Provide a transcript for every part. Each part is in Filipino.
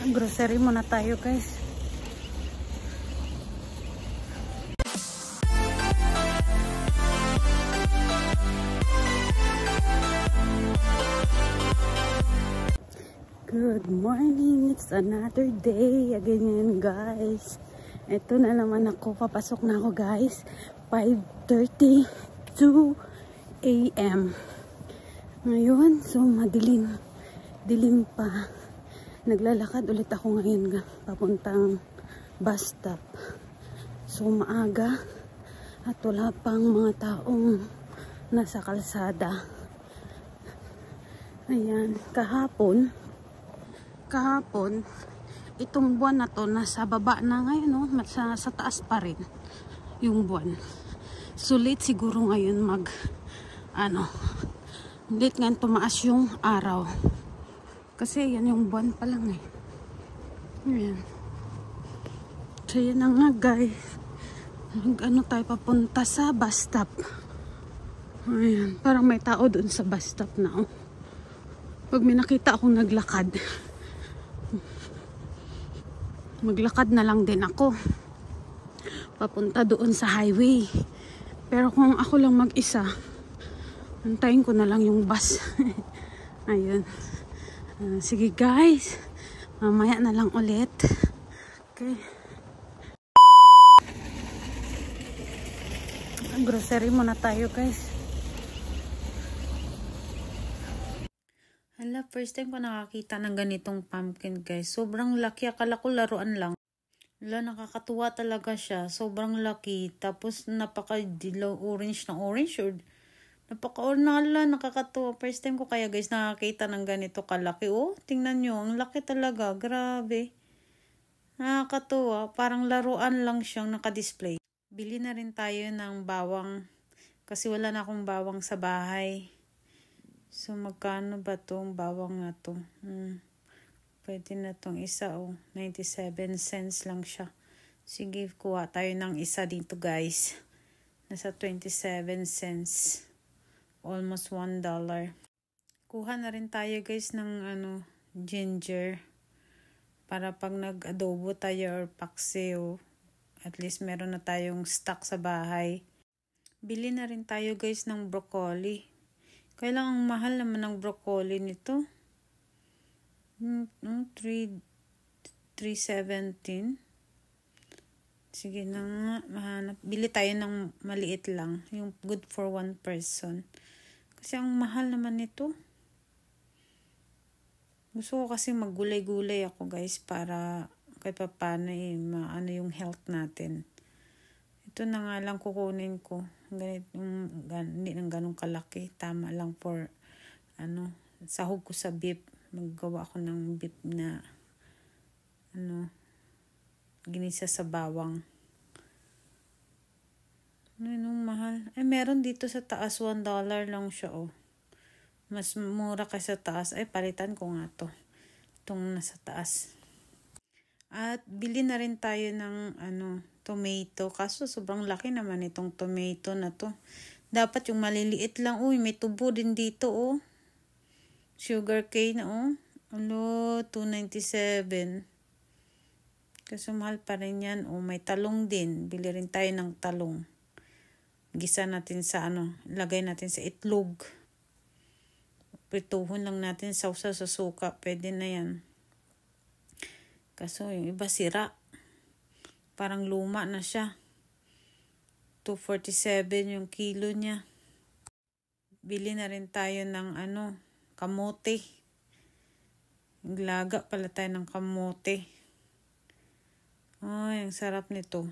Grocery muna tayo, guys. Good morning. It's another day again, guys. Ito na naman ako. Papasok na ako, guys. 5:32 AM. Ngayon, so madilim. Dilim pa. Naglalakad ulit ako ngayon papuntang bus stop. So maaga at wala pang mga taong nasa kalsada. Ayan, kahapon itong buwan na to nasa baba na ngayon, no? Sa taas pa rin yung buwan. Sulit siguro ngayon ulit ngayon tumaas yung araw. Kasi yan yung buwan pa lang eh. Ayan. So yan na nga, guys. Tayo papunta sa bus stop. Ayan. Parang may tao doon sa bus stop na, oh. Pag may nakita akong naglakad, maglakad na lang din ako. Papunta doon sa highway. Pero kung ako lang mag-isa, antayin ko na lang yung bus. Ayun. Sige, guys. Mamaya na lang ulit. Okay. Grocery muna tayo, guys. Hala, first time ko nakakita ng ganitong pumpkin, guys. Sobrang laki. Akala ko laruan lang. Hala, nakakatuwa talaga siya. Sobrang laki. Tapos napaka-dilaw orange na orange. Or napaka-ornala, nakakatuwa. First time ko kaya, guys, nakakita ng ganito kalaki. Oh, tingnan nyo. Ang laki talaga. Grabe. Nakakatuwa. Parang laruan lang siyang nakadisplay. Bili na rin tayo ng bawang. Kasi wala na akong bawang sa bahay. So, magkano ba tong bawang na to? Pwede na tong isa, oh. 97 cents lang siya. Sige, kuha tayo ng isa dito, guys. Nasa 27 cents. Almost $1. Kuha na rin tayo, guys, ng ginger. Para pag nag-adobo tayo or paksiw, at least meron na tayong stock sa bahay. Bili na rin tayo, guys, ng broccoli. Kailangang mahal naman ng broccoli nito. $3.17. Sige na nga, mahanap. Bili tayo ng maliit lang. Yung good for one person. Kasi ang mahal naman nito. Gusto ko kasi maggulay-gulay ako, guys, para kahit pa paano maano yung health natin. Ito na nga lang kukunin ko. Hindi nang ganong kalaki. Tama lang for sahog ko sa beef. Maggawa ako ng beef na ginisa sa bawang. Anong mahal? Meron dito sa taas. $1 lang siya, oh. Mas mura ka sa taas. Palitan ko nga to. Itong nasa taas. At bili na rin tayo ng tomato. Kaso sobrang laki naman itong tomato na to. Dapat yung maliliit lang. Uy, may tubo din dito, oh. Sugar cane, oh. $2.97. Kasi mahal pa rin yan. Oh, may talong din. Bili rin tayo ng talong. Gisa natin sa lagay natin sa itlog. Prituhon lang natin sa suka. Pwede na yan. Kaso yung iba sira. Parang luma na siya. $2.47 yung kilo niya. Bili na rin tayo ng kamote. Glaga pala tayo ng kamote. Ay, ang sarap nito.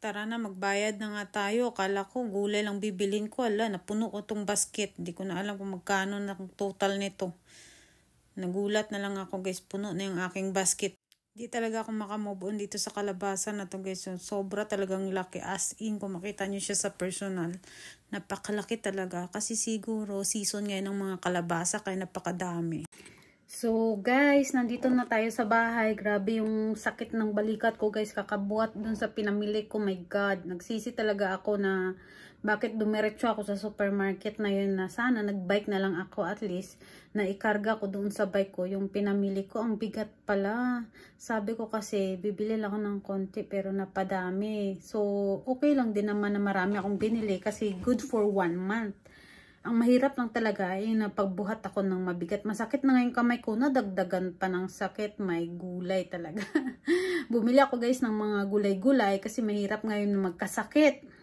Tara na, magbayad na nga tayo. Akala ko gulay lang bibilin ko. Napuno ko tong basket. Hindi ko na alam kung magkano na total nito. Nagulat na lang ako, guys. Puno na yung aking basket. Di talaga ako makamove on dito sa kalabasa na to, guys. So, sobra talagang laki. As in, kung makita nyo siya sa personal, napakalaki talaga. Kasi siguro, season ngayon ng mga kalabasa, kaya napakadami. So, guys, nandito na tayo sa bahay. Grabe yung sakit ng balikat ko, guys. Kakabuhat dun sa pinamili ko. My God, nagsisi talaga ako na bakit dumiretso ako sa supermarket na yun, na sana nagbike na lang ako at least, na ikarga ko doon sa bike ko yung pinamili ko. Ang bigat pala. Sabi ko kasi bibili lang ako ng konti pero napadami. So okay lang din naman na marami akong binili kasi good for 1 month. Ang mahirap lang talaga ay na pagbuhat ako ng mabigat. Masakit na ngayon kamay ko, nadagdagan pa ng sakit. May gulay talaga. Bumili ako guys ng mga gulay-gulay kasi mahirap ngayon na magkasakit.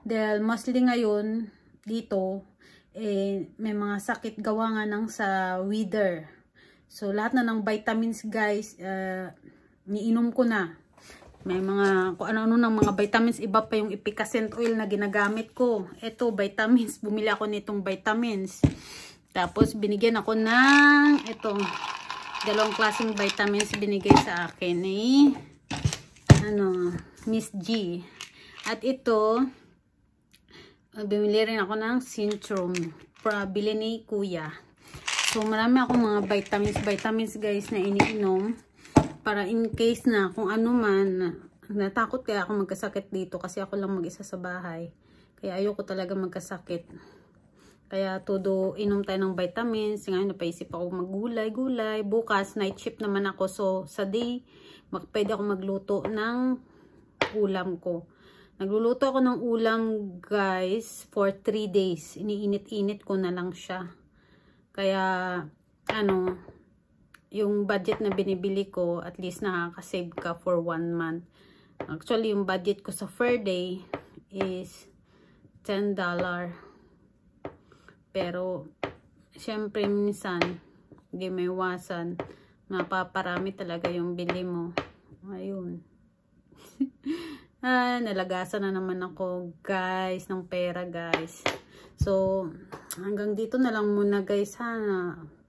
Dahil mostly ngayon dito may mga sakit gawa nga ng sa weather. So lahat na ng vitamins guys niinom ko na. May mga kung ano-ano ng mga vitamins, iba pa yung efficacent oil na ginagamit ko. Ito vitamins, bumili ako nitong vitamins. Tapos binigyan ako ng itong dalawang klaseng vitamins binigay sa akin Miss G. At ito bumili rin ako ng Centrum. Bili ni Kuya. So, marami akong mga vitamins guys na iniinom. Para in case na kung ano man, natakot kaya ako magkasakit dito kasi ako lang mag-isa sa bahay. Kaya ayoko talaga magkasakit. Kaya todo inom tayo ng vitamins. Ngayon napaisip ako maggulay-gulay. Bukas, night shift naman ako. So, sa day, pwede ako magluto ng ulam ko. Nagluluto ako ng ulam guys for 3 days. Iniinit-init ko na lang siya. Kaya yung budget na binibili ko at least nakaka-save ka for 1 month. Actually yung budget ko sa per day is $10. Pero syempre minsan hindi may iwasan. Mapaparami talaga yung bili mo. Ayun. Nalagasan na naman ako guys ng pera guys. So hanggang dito na lang muna guys ha.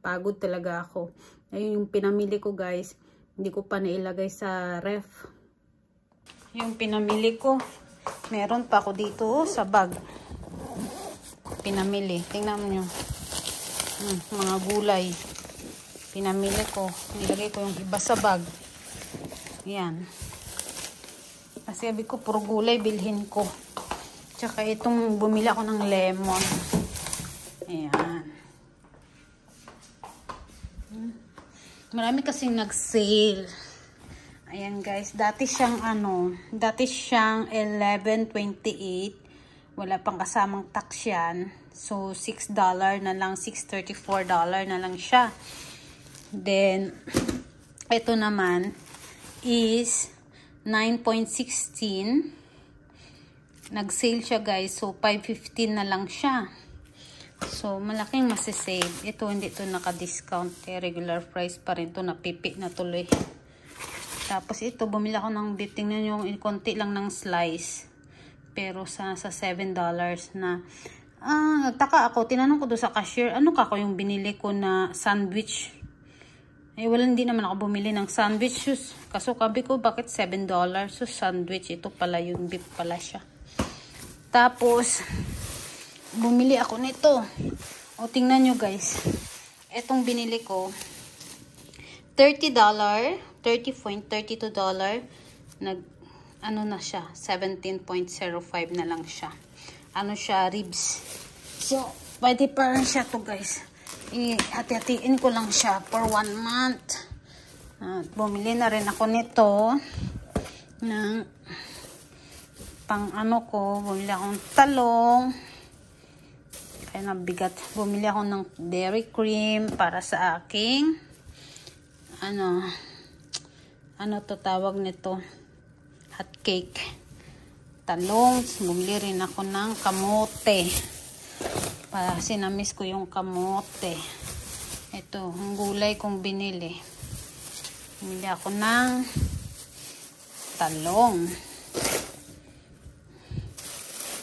Pagod talaga ako. Ayun yung pinamili ko guys. Hindi ko pa nailagay sa ref. Yung pinamili ko. Meron pa ako dito sa bag. Pinamili. Tingnan mo nyo. Mga gulay. Pinamili ko. Nilagay ko yung iba sa bag. Yan. Kasi sabi ko, puro gulay, bilhin ko. Tsaka itong bumili ako ng lemon. Ayan. Marami kasing nag-sale. Ayan guys, dati siyang dati siyang $11.28. Wala pang kasamang tax yan. So, $6 na lang, $6.34 na lang siya. Then, ito naman is $9.16. Nag-sale siya guys. So, $5.15 na lang siya. So, malaking masisave. Ito, hindi ito naka-discount. Regular price pa rin ito. Napipi na tuloy. Tapos, ito, bumili ako ng beef. Tingnan nyo, konti lang ng slice. Pero, sa $7 na. Nagtaka ako. Tinanong ko doon sa cashier, ano ka ko yung binili ko na sandwich? Hindi naman ako bumili ng sandwich. Kaso kabi ko, bakit $7? So, sandwich. Ito pala yung beef pala siya. Tapos, bumili ako nito. O, tingnan nyo guys. Itong binili ko, $30. $30.32. Na siya. 17.05 na lang siya. Siya, ribs. So, pwede pa rin siya to guys. Hati-hatiin ko lang siya for 1 month. Bumili na rin ako nito ng bumili akong talong. Kaya nabigat. Bumili ako ng dairy cream para sa aking tawag nito? Hot cake. Talong. Bumili rin ako ng kamote. Para sinamiss ko yung kamote. Ito, ang gulay kong binili. Bumili ako ng talong.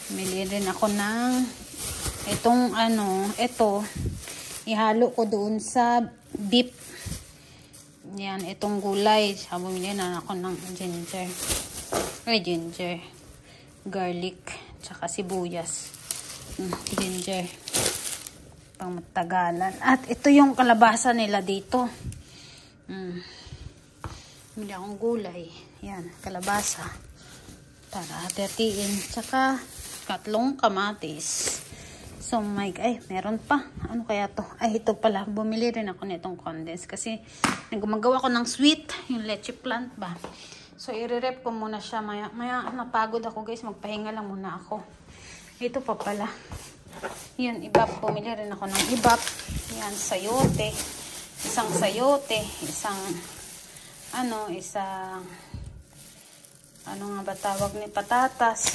Bumili rin ako ng ito, ihalo ko doon sa beef. Yan, itong gulay. Bumili na ako ng ginger, garlic, tsaka sibuyas. Ginger. Pang matagalan. At ito yung kalabasa nila dito. Bumili akong gulay. Yan, kalabasa. Para hati-hatiin. Tsaka, Tatlong kamatis. So, meron pa. Ano kaya to? Ay, ito pala. Bumili rin ako nitong condensed kasi gumagawa ko ng sweet, yung leche plant ba. So, i-rep ko muna siya. Maya napagod ako guys. Magpahinga lang muna ako. Ito pa pala. Yun, ibap. Bumili rin ako ng ibap. Yan, sayote. Isang sayote. Isang ano nga ba tawag ni patatas.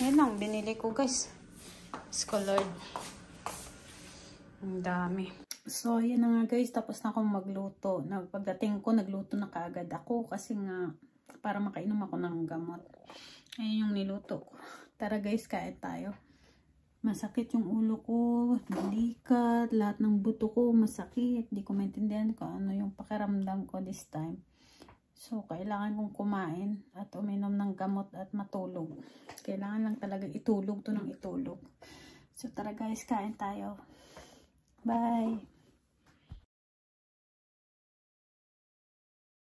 Yan ang binili ko guys. Colored. Ang dami. So, ayan na nga guys. Tapos na akong magluto. Pagdating ko, nagluto na kaagad ako. Kasi nga, para makainom ako ng gamot. Ayan yung niluto ko. Tara guys, kain tayo. Masakit yung ulo ko. Balikat. Lahat ng buto ko masakit. Di ko maintindihan kung ano yung pakiramdam ko this time. So, kailangan kong kumain at uminom ng gamot at matulog. Kailangan lang talaga itulog to ng itulog. So, tara guys, kain tayo. Bye!